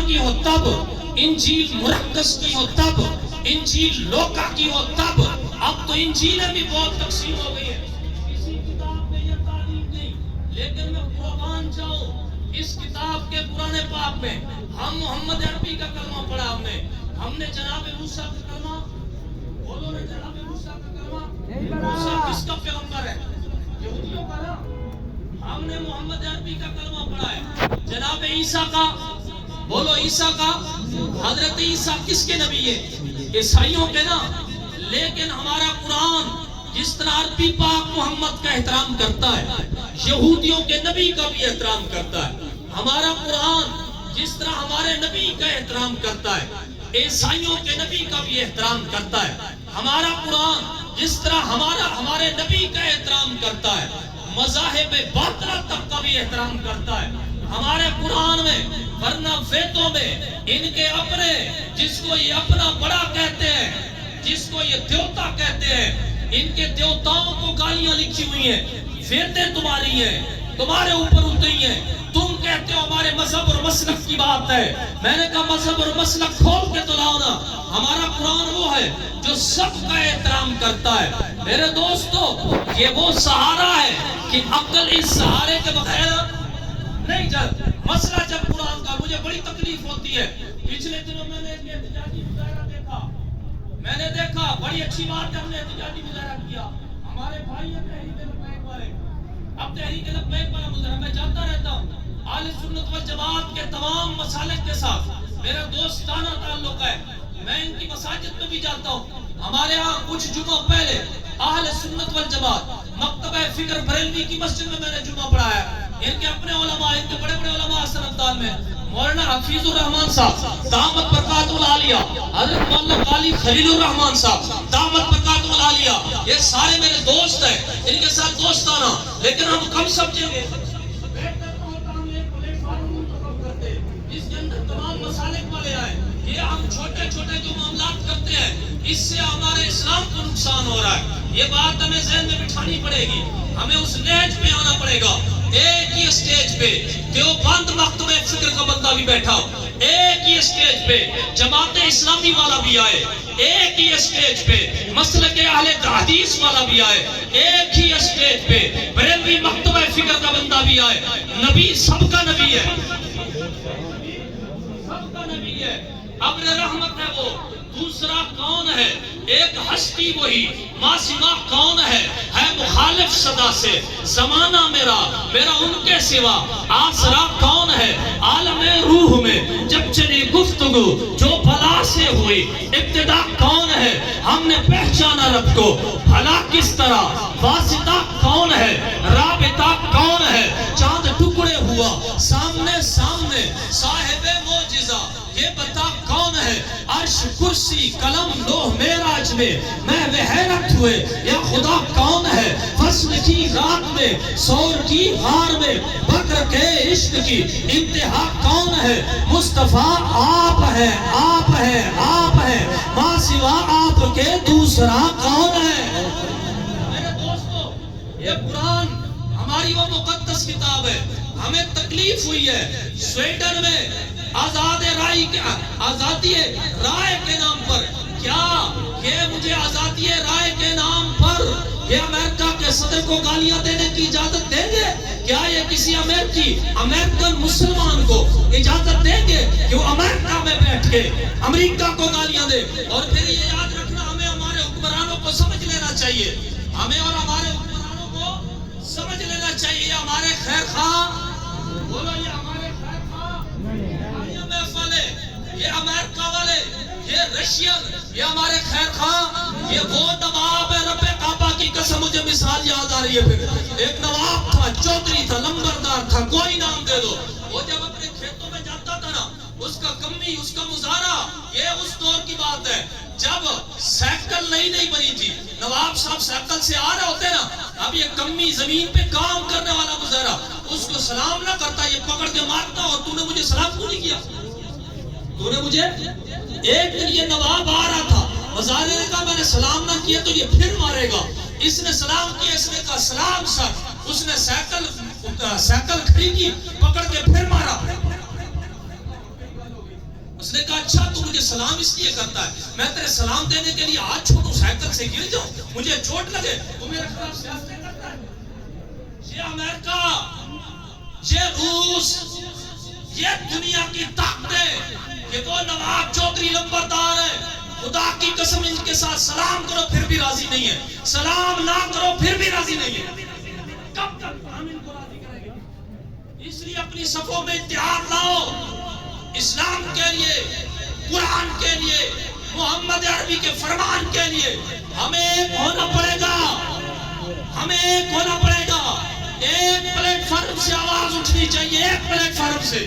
کی ہو تب، انجیل مرکز کی ہو تب، انجیل لوکا کی ہو تب. اب تو انجیلیں بھی بہت تقسیم ہو گئی ہیں. کسی کتاب میں یہ تعلیم نہیں، لیکن میں قرآن جاؤں اس کتاب کے پرانے پاک میں ہم محمد عربی کا کلمہ پڑھا، ہم نے جناب موسیٰ کا کلمہ، بولو نا جناب موسیٰ کا کلمہ. موسیٰ کس کا پیغمبر ہے؟ یہودیوں کا نا. ہم نے محمد عربی کا کلمہ پڑھا ہے. جناب عیسیٰ کا، بولو عیسیٰ کا، حضرت عیسیٰ کس کے نبی ہے؟ عیسائیوں کے نا. لیکن ہمارا قرآن جس طرح عربی پاک محمد کا احترام کرتا ہے، یہودیوں کے نبی کا بھی احترام کرتا ہے. ہمارا قرآن جس طرح ہمارے نبی کا احترام کرتا ہے، عیسائیوں کے نبی کا بھی احترام کرتا ہے. ہمارا قرآن جس طرح ہمارے نبی کا احترام کرتا ہے، مذاہب باطلہ تک کا بھی احترام کرتا ہے. ہمارے قرآن میں ورنہ ویدوں میں ان کے اپنے، جس کو یہ اپنا بڑا کہتے ہیں، جس کو یہ دیوتا کہتے ہیں، ان کے دیوتاؤں کو گالیاں لکھی ہوئی ہیں. ویدیں تمہاری ہیں، تمہارے اوپر اتری ہیں. تم کہتے ہو ہمارے مذہب اور مسلک کی بات ہے. میں نے کہا مذہب اور مسلک کھول کے تو لاؤ نا. ہمارا قرآن وہ ہے جو سب کا احترام کرتا ہے. میرے دوستو، یہ وہ سہارا ہے کہ عقل اس سہارے کے بغیر نہیں چل. مسئلہ جب قرآن کا مجھے بڑی تکلیف ہوتی ہے. پچھلے دنوں میں نے ایک احتجاجی مظاہرہ دیکھا. میں نے دیکھا بڑی اچھی بات ہے، ہم نے احتجاجی مظاہرہ کیا. ہمارے بھائی ہیں تحریک لبیک والے. اب تحریک لبیک والا مظاہرہ میں جاتا رہتا ہوں. اہل سنت والجماعت کے تمام مسالک کے ساتھ میرا دوستانہ تعلق ہے. میں ان کی مساجد میں بھی جاتا ہوں. ہمارے ہاں کچھ جمعہ پہلے اہل سنت والجماعت مکتبہ فکر بریلوی کی مسجد میں نے جمعہ پڑھایا. ان کے اپنے علماء، ان کے بڑے بڑے علماء سنتدان میں مولانا حفیظ الرحمان صاحب دامت برکات العالیہ، حضرت مولانا قالی خلیل الرحمان صاحب دامت برکات العالیہ، یہ سارے میرے دوست ہیں. ان کے ساتھ دوستانہ، لیکن ہم کم سمجھیں گے اس کے اندر تمام مسالک والے آئے. یہ ہم چھوٹے چھوٹے جو معاملات کرتے ہیں، اس سے ہمارے اسلام کو نقصان ہو رہا ہے. یہ بات ہمیں ذہن میں بٹھانی پڑے گی. ہمیں اس نیج پہ آنا پڑے گا. ایک ہی اسٹیج پہ دیوبند مکتبہ فکر کا بندہ بھی بیٹھا، ایک ہی اسٹیج پہ جماعت اسلامی والا بھی آئے، ایک ہی اسٹیج پہ مسلک اہل حدیث والا بھی آئے، ایک ہی اسٹیج پہ بریلوی مکتبہ فکر کا بندہ بھی آئے. نبی سب کا نبی ہے، سب کا نبی ہے. ابر رحمت ہے وہ. دوسرا کون ہے؟ ایک ہستی وہی ماں سوا کون ہے مخالف صدا سے. زمانہ میرا ان کے سوا. آسرا کون ہے؟ عالم روح میں جب چلی گفتگو جو بلا سے ہوئی. ابتدا کون ہے؟ ہم نے پہچانا رب کو بھلا کس طرح. واسطہ کون ہے؟ رابطہ کون ہے؟ چاند ٹکڑے ہوا سامنے سامنے صاحب معجزہ یہ بتا کون ہے؟ عرش کرسی قلم لوح معراج میں محو حیرت ہوئے یا خدا کون ہے؟ فصل کی رات میں سور کی غار میں بکر کے عشق کی انتہا کون ہے؟ مصطفیٰ آپ ہے، آپ ہے، آپ ہے. ماں سوا آپ کے دوسرا کون ہے؟ میرے دوستو، یہ قرآن ہماری وہ مقدس کتاب ہے. ہمیں تکلیف ہوئی ہے سویڈن میں آزادی رائے کے نام پر. کیا یہ مجھے آزادی رائے کے نام پر یہ امریکہ کے صدر کو گالیاں دینے کی اجازت دیں گے؟ کیا یہ کسی امریکن مسلمان کو اجازت دیں گے کہ وہ امریکہ میں بیٹھ کے امریکہ کو گالیاں دے؟ اور پھر یہ یاد رکھنا، ہمیں ہمارے حکمرانوں کو سمجھ لینا چاہیے. ہمیں اور ہمارے حکمرانوں کو سمجھ لینا چاہیے. یہ ہمارے خیر خواہ، بولو یہ ہمارے خیر خواہ، یہ امریکہ والے، یہ رشین، یہ ہمارے خیر خواہ. یہ وہ نواب ہے، رب کعبہ کی قسم مجھے مثال یاد آ رہی ہے. پھر ایک نواب تھا، چودھری تھا، لمبردار تھا، کوئی نام دے دو. وہ جب اپنے کھیتوں میں جاتا تھا نا، اس کا کمی، اس کا مظاہرہ، یہ اس دور کی بات ہے جب سائیکل نہیں بنی تھی. نواب صاحب سائیکل سے آ رہے ہوتے نا، اب یہ کمی زمین پہ کام کرنے والا مظاہرہ، اس کو سلام نہ کرتا، یہ پکڑ کے مارتا. اور تو نے مجھے سلام کیوں نہیں کیا؟ تو نے مجھے، ایک دن یہ نواب آ رہا تھا، مظاہرے نے کہا میں نے سلام نہ کیا تو یہ پھر مارے گا. اس نے سلام کیا، اس نے کہا سلام سر. اس نے سائیکل کھڑی کی، پکڑ کے پھر مارا. اس نے کہا اچھا تو مجھے سلام اس لیے کرتا ہے، میں تیرے سلام دینے کے لیے ہاتھ چھوڑوں، سائیکل سے گر جاؤں، مجھے چوٹ لگے، تو میرے خلاف سیاستیں کرتا ہے؟ یہ امریکہ، یہ روس، یہ دنیا کی طاقتیں، یہ وہ نواب چودھری نمبردار ہے، خدا کی قسم ان کے ساتھ سلام کرو پھر بھی راضی نہیں ہے، سلام نہ کرو پھر بھی راضی نہیں ہے۔ کب تک ہم ان کو راضی کریں گے؟ اس لیے اپنی صفوں میں اتحاد لاؤ، اسلام کے لیے، قرآن کے لیے، محمد عربی کے فرمان کے لیے ہمیں ایک ہونا پڑے گا، ہمیں ایک ہونا پڑے گا۔ ایک پلیٹ فارم سے آواز اٹھنی چاہیے، ایک پلیٹ فارم سے۔